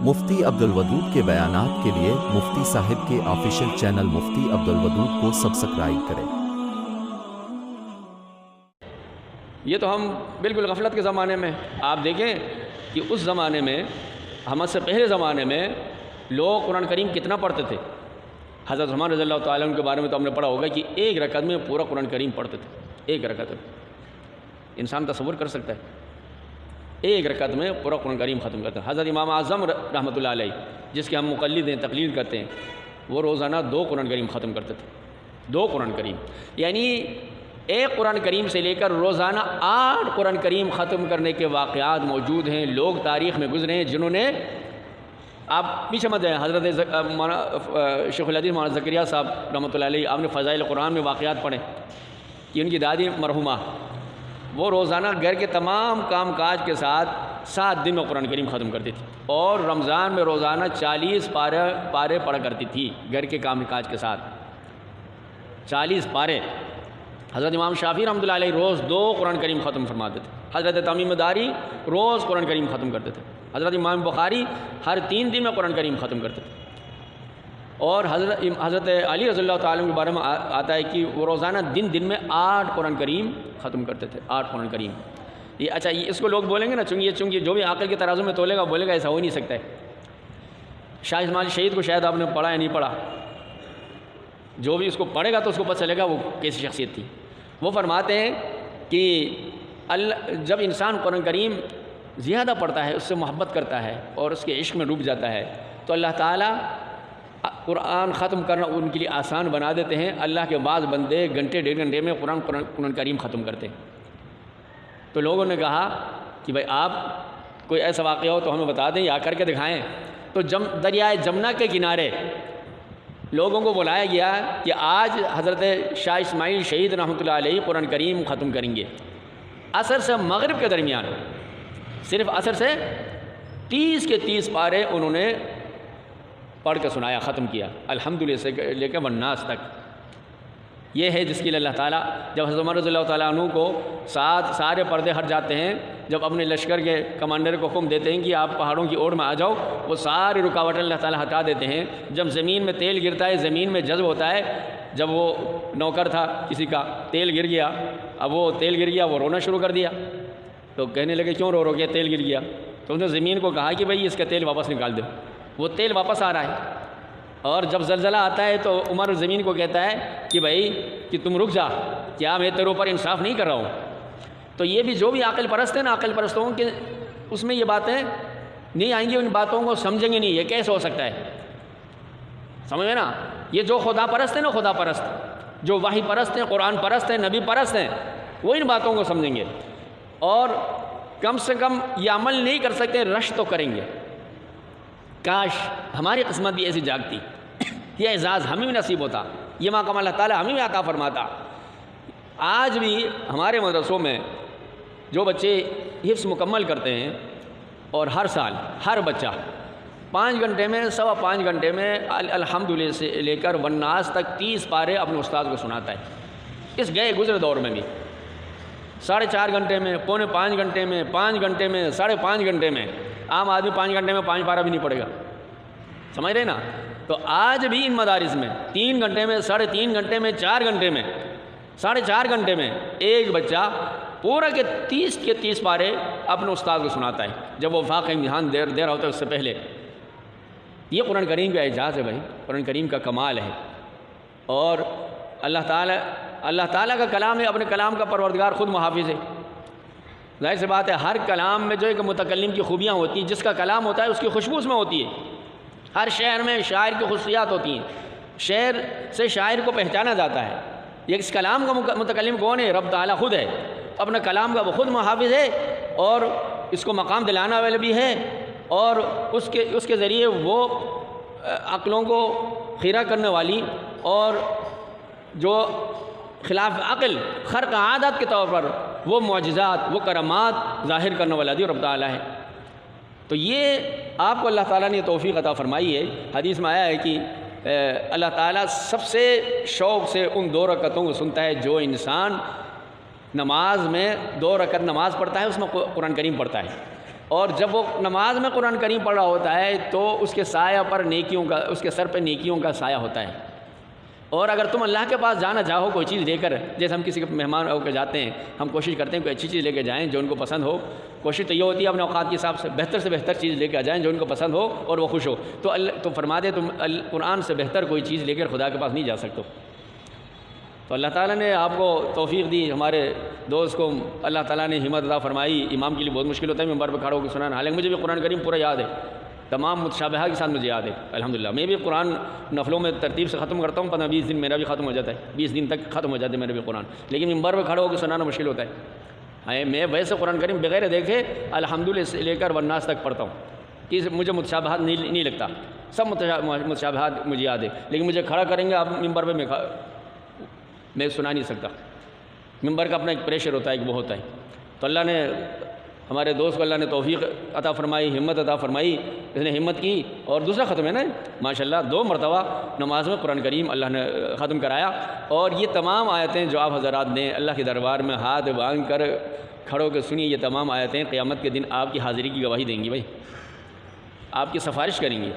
مفتی عبدالودود کے بیانات کے لیے مفتی صاحب کے آفیشیل چینل مفتی عبدالودود کو سبسکرائب کریں۔ یہ تو ہم بالکل غفلت کے زمانے میں آپ دیکھیں کہ اس زمانے میں ہم سے پہلے زمانے میں لوگ قرآن کریم کتنا پڑھتے تھے۔ حضرت عثمان رضی اللہ تعالیٰ عنہ کے بارے میں تو ہم نے پڑھا ہوگا کہ ایک رکعت میں پورا قرآن کریم پڑھتے تھے۔ ایک رکعت میں انسان تصور کر سکتا ہے ایک رکعت میں پورا قرآن کریم ختم کرتے ہیں۔ حضرت امام اعظم رحمۃ اللہ علیہ جس کے ہم مقلد ہیں، تقلید کرتے ہیں، وہ روزانہ 2 قرآن کریم ختم کرتے تھے۔ 2 قرآن کریم، یعنی ایک قرآن کریم سے لے کر روزانہ 8 قرآن کریم ختم کرنے کے واقعات موجود ہیں۔ لوگ تاریخ میں گزرے ہیں جنہوں نے، آپ پیچھے مت جائیں، حضرت شیخ الحدیث مولانا زکریا صاحب رحمۃ اللہ علیہ، آپ نے فضائل قرآن میں واقعات پڑھے کہ ان کی دادی مرحومہ وہ روزانہ گھر کے تمام کام کاج کے ساتھ 7 دن میں قرآن کریم ختم کرتی تھی، اور رمضان میں روزانہ 40 پارے پڑھا کرتی تھی گھر کے کام کاج کے ساتھ، 40 پارے۔ حضرت امام شافعی رحمۃ اللہ علیہ روز 2 قرآن کریم ختم فرماتے تھے۔ حضرت تمیم داری روز قرآن کریم ختم کرتے تھے۔ حضرت امام بخاری ہر 3 دن میں قرآن کریم ختم کرتے تھے۔ اور حضرت علی رضی اللہ تعالیٰ کے بارے میں آتا ہے کہ وہ روزانہ دن میں 8 قرآن کریم ختم کرتے تھے، 8 قرآن کریم۔ یہ اچھا، اس کو لوگ بولیں گے نا، چونکہ جو بھی عقل کے ترازو میں تولے گا بولے گا ایسا ہو نہیں سکتا ہے۔ شاہ اسماعیل شہید کو شاید آپ نے پڑھا یا نہیں پڑھا، جو بھی اس کو پڑھے گا تو اس کو پتہ چلے گا وہ کیسی شخصیت تھی۔ وہ فرماتے ہیں کہ جب انسان قرآن کریم زیادہ پڑھتا ہے، اس سے محبت کرتا ہے اور اس کے عشق میں ڈوب جاتا ہے، تو اللہ تعالیٰ قرآن ختم کرنا ان کے لیے آسان بنا دیتے ہیں۔ اللہ کے بعض بندے گھنٹے 1.5 گھنٹے میں قرآن کریم ختم کرتے ہیں۔ تو لوگوں نے کہا کہ بھائی آپ کوئی ایسا واقعہ ہو تو ہمیں بتا دیں یا کر کے دکھائیں۔ تو دریائے جمنا کے کنارے لوگوں کو بلایا گیا کہ آج حضرت شاہ اسماعیل شہید رحمۃ اللہ علیہ قرآن کریم ختم کریں گے۔ عصر سے مغرب کے درمیان، صرف عصر سے 30 کے 30 پارے انہوں نے پڑھ کے سنایا، ختم کیا، الحمدللہ سے لے کے والناس تک۔ یہ ہے جس کے لیے اللہ تعالیٰ، جب حضرت عمر رضی اللہ تعالیٰ عنہ کو سارے پردے ہٹ جاتے ہیں، جب اپنے لشکر کے کمانڈر کو حکم دیتے ہیں کہ آپ پہاڑوں کی اوٹ میں آ جاؤ، وہ ساری رکاوٹیں اللہ تعالیٰ ہٹا دیتے ہیں۔ جب زمین میں تیل گرتا ہے، زمین میں جذب ہوتا ہے، جب وہ نوکر تھا کسی کا، تیل گر گیا، اب وہ تیل گر گیا، وہ رونا شروع کر دیا۔ تو کہنے لگے کیوں رو گیا؟ تیل گر گیا۔ تو اس نے زمین کو کہا کہ بھائی اس کا تیل واپس نکال دو۔ وہ تیل واپس آ رہا ہے۔ اور جب زلزلہ آتا ہے تو عمر زمین کو کہتا ہے کہ بھائی کہ تم رک جا، کیا میں تیرے اوپر انصاف نہیں کر رہا ہوں؟ تو یہ بھی جو بھی عقل پرست ہیں نا، عقل پرستوں کے اس میں یہ باتیں نہیں آئیں گی، ان باتوں کو سمجھیں گے نہیں، یہ کیسے ہو سکتا ہے؟ سمجھے نا؟ یہ جو خدا پرست ہیں نا، خدا پرست، جو وحی پرست ہیں، قرآن پرست ہیں، نبی پرست ہیں، وہ ان باتوں کو سمجھیں گے، اور کم سے کم یہ عمل نہیں کر سکتے، رشک تو کریں گے۔ کاش ہماری قسمت بھی ایسی جاگتی، یہ اعزاز ہمیں بھی نصیب ہوتا، یہ مقام اللہ تعالیٰ ہمیں بھی عطا فرماتا۔ آج بھی ہمارے مدرسوں میں جو بچے حفظ مکمل کرتے ہیں، اور ہر سال ہر بچہ 5 گھنٹے میں 5.25 گھنٹے میں الحمدللہ سے لے کر والناس تک 30 پارے اپنے استاد کو سناتا ہے۔ اس گئے گزرے دور میں بھی 4.5 گھنٹے میں، 4.25 گھنٹے میں، 5 گھنٹے میں، 5.5 گھنٹے میں، عام آدمی 5 گھنٹے میں 5 پارہ بھی نہیں پڑے گا، سمجھ رہے نا؟ تو آج بھی ان مدارس میں 3 گھنٹے میں، 3.5 گھنٹے میں، 4 گھنٹے میں، 4.5 گھنٹے میں ایک بچہ پورا کے 30 پارے اپنے استاد کو سناتا ہے، جب وہ واقعی امتحان دے رہا ہوتا ہے اس سے پہلے۔ یہ قرآن کریم کا اعجاز ہے بھائی، قرآن کریم کا کمال ہے۔ اور اللہ تعالیٰ کا کلام ہے، اپنے کلام کا پروردگار خود محافظ ہے۔ ظاہر سی بات ہے، ہر کلام میں جو ایک متکلم کی خوبیاں ہوتی ہیں، جس کا کلام ہوتا ہے اس کی خوشبو اس میں ہوتی ہے۔ ہر شعر میں شاعر کی خصوصیات ہوتی ہیں، شعر سے شاعر کو پہچانا جاتا ہے۔ یہ اس کلام کا متکلم کون ہے؟ رب تعالیٰ خود ہے، اپنے کلام کا وہ خود محافظ ہے، اور اس کو مقام دلانا والا بھی ہے، اور اس کے ذریعے وہ عقلوں کو خیرہ کرنے والی اور جو خلاف عقل خرق عادت کے طور پر وہ معجزات، وہ کرامات ظاہر کرنے والا بھی رب تعالیٰ ہے۔ تو یہ آپ کو اللہ تعالیٰ نے توفیق عطا فرمائی ہے۔ حدیث میں آیا ہے کہ اللہ تعالیٰ سب سے شوق سے ان 2 رکعتوں کو سنتا ہے جو انسان نماز میں 2 رکعت نماز پڑھتا ہے، اس میں قرآن کریم پڑھتا ہے۔ اور جب وہ نماز میں قرآن کریم پڑھ رہا ہوتا ہے تو اس کے سایہ پر نیکیوں کا، اس کے سر پہ نیکیوں کا سایہ ہوتا ہے۔ اور اگر تم اللہ کے پاس جانا چاہو کوئی چیز لے کر، جیسے ہم کسی کے مہمان ہو کے جاتے ہیں، ہم کوشش کرتے ہیں کوئی اچھی چیز لے کے جائیں جو ان کو پسند ہو، کوشش تو یہ ہوتی ہے اپنے اوقات کے حساب سے بہتر چیز لے کے آ جائیں جو ان کو پسند ہو اور وہ خوش ہو، تو فرما دے تم قرآن سے بہتر کوئی چیز لے کر خدا کے پاس نہیں جا سکتے۔ تو اللہ تعالیٰ نے آپ کو توفیق دی، ہمارے دوست کو اللہ تعالیٰ نے ہمت عطا فرمائی۔ امام کے لیے بہت مشکل ہوتا ہے منبر پہ کھڑا ہو کے سنانا، حالانکہ مجھے بھی قرآن کریم پورا یاد ہے، تمام متشابہہ کے ساتھ مجھے یاد ہے الحمدللہ۔ میں بھی قرآن نفلوں میں ترتیب سے ختم کرتا ہوں، 15-20 دن میرا بھی ختم ہو جاتا ہے، 20 دن تک ختم ہو جاتے ہیں میرا بھی قرآن، لیکن منبر پہ کھڑا ہو کے سنانا مشکل ہوتا ہے۔ میں ویسے قرآن کریم بغیر دیکھے الحمدللہ سے لے کر والناس تک پڑھتا ہوں، کہ مجھے متشابہات نہیں لگتا، سب متشابہات مجھے یاد ہے، لیکن مجھے کھڑا کریں گے آپ منبر پہ میں سنا نہیں سکتا، منبر کا اپنا ایک پریشر ہوتا ہے، ایک وہ ہوتا ہے۔ تو اللہ نے ہمارے دوست کو اللہ نے توفیق عطا فرمائی، ہمت عطا فرمائی، اس نے ہمت کی، اور دوسرا ختم ہے نا ماشاءاللہ، 2 مرتبہ نماز میں قرآن کریم اللہ نے ختم کرایا۔ اور یہ تمام آیتیں جو آپ حضرات نے اللہ کے دربار میں ہاتھ باندھ کر کھڑوں کے سنی، یہ تمام آیتیں قیامت کے دن آپ کی حاضری کی گواہی دیں گی، بھائی آپ کی سفارش کریں گی۔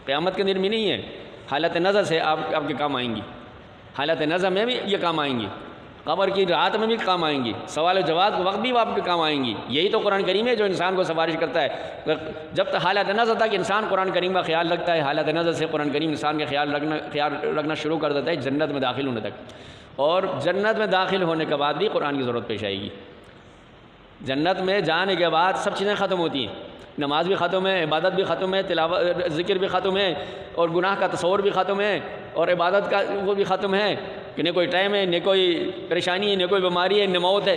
قیامت کے دن بھی نہیں ہے، حالت نظر سے آپ کے کام آئیں گی، حالت نظر میں بھی یہ کام آئیں گی، قبر کی رات میں بھی کام آئیں گی، سوال و جواب کے وقت بھی وہ آپ کے کام آئیں گی۔ یہی تو قرآن کریم ہے جو انسان کو سفارش کرتا ہے۔ جب تک حالت نظر تک انسان قرآن کریم کا خیال رکھتا ہے، حالت نظر سے قرآن کریم انسان کا خیال رکھنا شروع کر دیتا ہے جنت میں داخل ہونے تک، اور جنت میں داخل ہونے کے بعد بھی قرآن کی ضرورت پیش آئے گی۔ جنت میں جانے کے بعد سب چیزیں ختم ہوتی ہیں، نماز بھی ختم ہے، عبادت بھی ختم ہے، تلاوت ذکر بھی ختم ہے، اور گناہ کا تصور بھی ختم ہے، اور عبادت کا وہ بھی ختم ہے کہ نہ کوئی ٹائم ہے، نہ کوئی پریشانی ہے، نہ کوئی بیماری ہے، نہ موت ہے،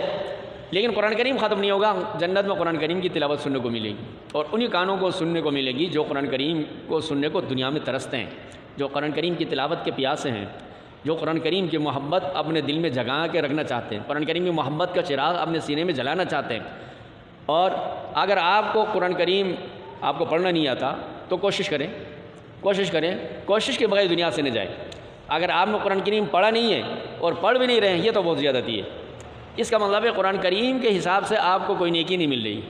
لیکن قرآن کریم ختم نہیں ہوگا۔ جنت میں قرآن کریم کی تلاوت سننے کو ملے گی، اور انہی کانوں کو سننے کو ملے گی جو قرآن کریم کو سننے کو دنیا میں ترستے ہیں، جو قرآن کریم کی تلاوت کے پیاسے ہیں، جو قرآن کریم کی محبت اپنے دل میں جگا کے رکھنا چاہتے ہیں، قرآن کریم کی محبت کا چراغ اپنے سینے میں جلانا چاہتے ہیں۔ اور اگر آپ کو قرآن کریم آپ کو پڑھنا نہیں آتا تو کوشش کریں، کوشش کے بغیر دنیا سے نہ جائیں۔ اگر آپ نے قرآن کریم پڑھا نہیں ہے اور پڑھ بھی نہیں رہے ہیں، یہ تو بہت زیادتی ہے۔ اس کا مطلب ہے قرآن کریم کے حساب سے آپ کو کوئی نیکی نہیں مل رہی،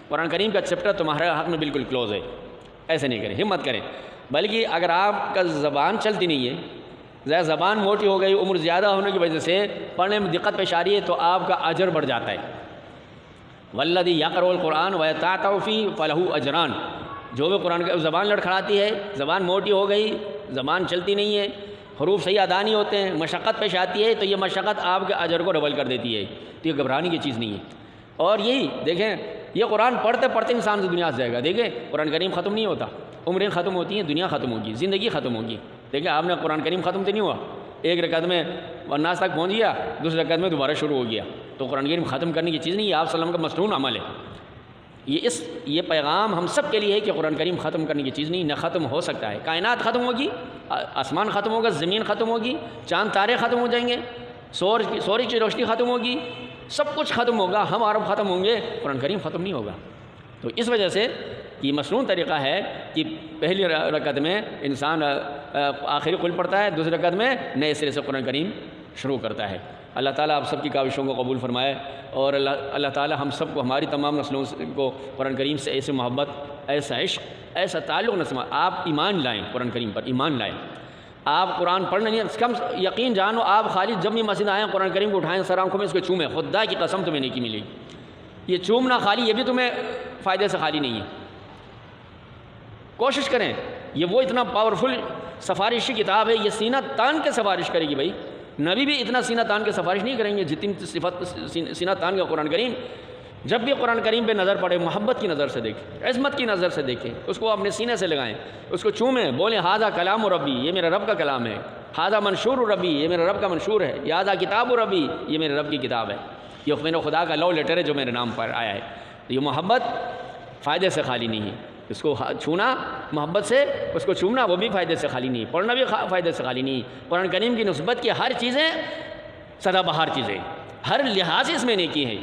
قرآن کریم کا چیپٹر تمہارے حق میں بالکل کلوز ہے۔ ایسے نہیں کریں، ہمت کریں۔ بلکہ اگر آپ کا زبان چلتی نہیں ہے، زبان موٹی ہو گئی، عمر زیادہ ہونے کی وجہ سے پڑھنے میں دقت پیش آ رہی ہے، تو آپ کا اجر بڑھ جاتا ہے۔ والذی یقرؤ القرآن ویتعتع فیہ فلہ اجران، جو بھی قرآن کا زبان لڑکھڑاتی ہے، زبان موٹی ہو گئی، زبان چلتی نہیں ہے، حروف صحیح ادا نہیں ہوتے ہیں، مشقت پیش آتی ہے، تو یہ مشقت آپ کے اجر کو ڈبل کر دیتی ہے، تو یہ گھبرانے کی چیز نہیں ہے۔ اور یہی دیکھیں، یہ قرآن پڑھتے پڑھتے انسان سے دنیا سے جائے گا۔ دیکھیں قرآن کریم ختم نہیں ہوتا، عمریں ختم ہوتی ہیں، دنیا ختم ہوگی، زندگی ختم ہوگی۔ دیکھیں آپ نے قرآن کریم ختم تو نہیں ہوا، ایک رکعت میں والناس تک پہنچ گیا، دوسری رکعت میں دوبارہ شروع ہو گیا، تو قرآن کریم ختم کرنے کی چیز نہیں ہے، آپ صلی اللہ علیہ وسلم کا مصنون عمل ہے۔ یہ پیغام ہم سب کے لیے ہے کہ قرآن کریم ختم کرنے کی چیز نہیں، نہ ختم ہو سکتا ہے۔ کائنات ختم ہوگی، آسمان ختم ہوگا، زمین ختم ہوگی، چاند تارے ختم ہو جائیں گے، سورج کی روشنی ختم ہوگی، سب کچھ ختم ہوگا، ہم عرب ختم ہوں گے، قرآن کریم ختم نہیں ہوگا۔ تو اس وجہ سے یہ مصنون طریقہ ہے کہ پہلی رکعت میں انسان آخری قل پڑھتا ہے، دوسری رکعت میں نئے سرے سے قرآن کریم شروع کرتا ہے۔ اللہ تعالیٰ آپ سب کی کاوشوں کو قبول فرمائے، اور اللہ تعالیٰ ہم سب کو، ہماری تمام نسلوں کو قرآن کریم سے ایسے محبت، ایسا عشق، ایسا تعلق نصب۔ آپ ایمان لائیں، قرآن کریم پر ایمان لائیں۔ آپ قرآن پڑھنے نہیں، کم یقین جانو، آپ خالی جب بھی مسجد آئیں قرآن کریم کو اٹھائیں، سر آنکھوں میں اس کو چومیں، خدا کی قسم تمہیں نیکی ملے گی۔ یہ چومنا خالی، یہ بھی تمہیں فائدے سے خالی نہیں ہے۔ کوشش کریں، یہ وہ اتنا پاورفل سفارشی کتاب ہے، یہ سینہ تان کے سفارش کرے گی۔ بھائی نبی بھی اتنا سینہ تان کے سفارش نہیں کریں گے جتنی صفت سینہ تان کا قرآن کریم۔ جب بھی قرآن کریم پہ نظر پڑے، محبت کی نظر سے دیکھیں، عظمت کی نظر سے دیکھیں، اس کو اپنے سینے سے لگائیں، اس کو چومیں، بولیں ھذا کلام ربی، یہ میرے رب کا کلام ہے، ھذا منشور ربی، یہ میرے رب کا منشور ہے، ھذا کتاب ربی، یہ میرے رب کی کتاب ہے، یہ میرے خدا کا لو لیٹر ہے جو میرے نام پر آیا ہے۔ تو یہ محبت فائدے سے خالی نہیں ہے، اس کو چھونا محبت سے، اس کو چومنا وہ بھی فائدے سے خالی نہیں، پڑھنا بھی فائدے سے خالی نہیں۔ قرآن کریم کی نسبت کی ہر چیزیں سدا بہار چیزیں، ہر لحاظ سے اس میں نیکی ہے۔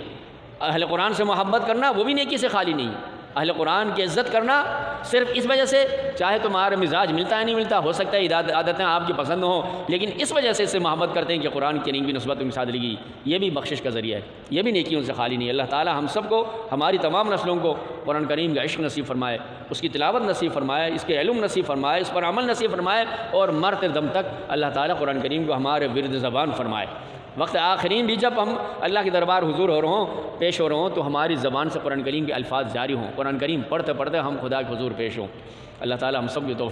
اہل قرآن سے محبت کرنا وہ بھی نیکی سے خالی نہیں، اہل قرآن کی عزت کرنا صرف اس وجہ سے، چاہے تمہارا مزاج ملتا ہے نہیں ملتا، ہو سکتا ہے عادتیں آپ کی پسند ہوں، لیکن اس وجہ سے اس سے محبت کرتے ہیں کہ قرآن کریم کی نسبت ان کے ساتھ لگی، یہ بھی بخشش کا ذریعہ ہے، یہ بھی نیکیوں سے خالی نہیں ہے۔ اللہ تعالی ہم سب کو، ہماری تمام نسلوں کو قرآن کریم کا عشق نصیب فرمائے، اس کی تلاوت نصیب فرمائے، اس کے علم نصیب فرمائے، اس پر عمل نصیب فرمائے، اور مرتے دم تک اللہ تعالیٰ قرآن کریم کو ہمارے ورد زبان فرمائے۔ وقت آخرین بھی جب ہم اللہ کے دربار حضور ہو رہے ہوں، پیش ہو رہے ہوں، تو ہماری زبان سے قرآن کریم کے الفاظ جاری ہوں، قرآن کریم پڑھتے پڑھتے ہم خدا کے حضور پیش ہوں۔ اللہ تعالیٰ ہم سب کی توفیق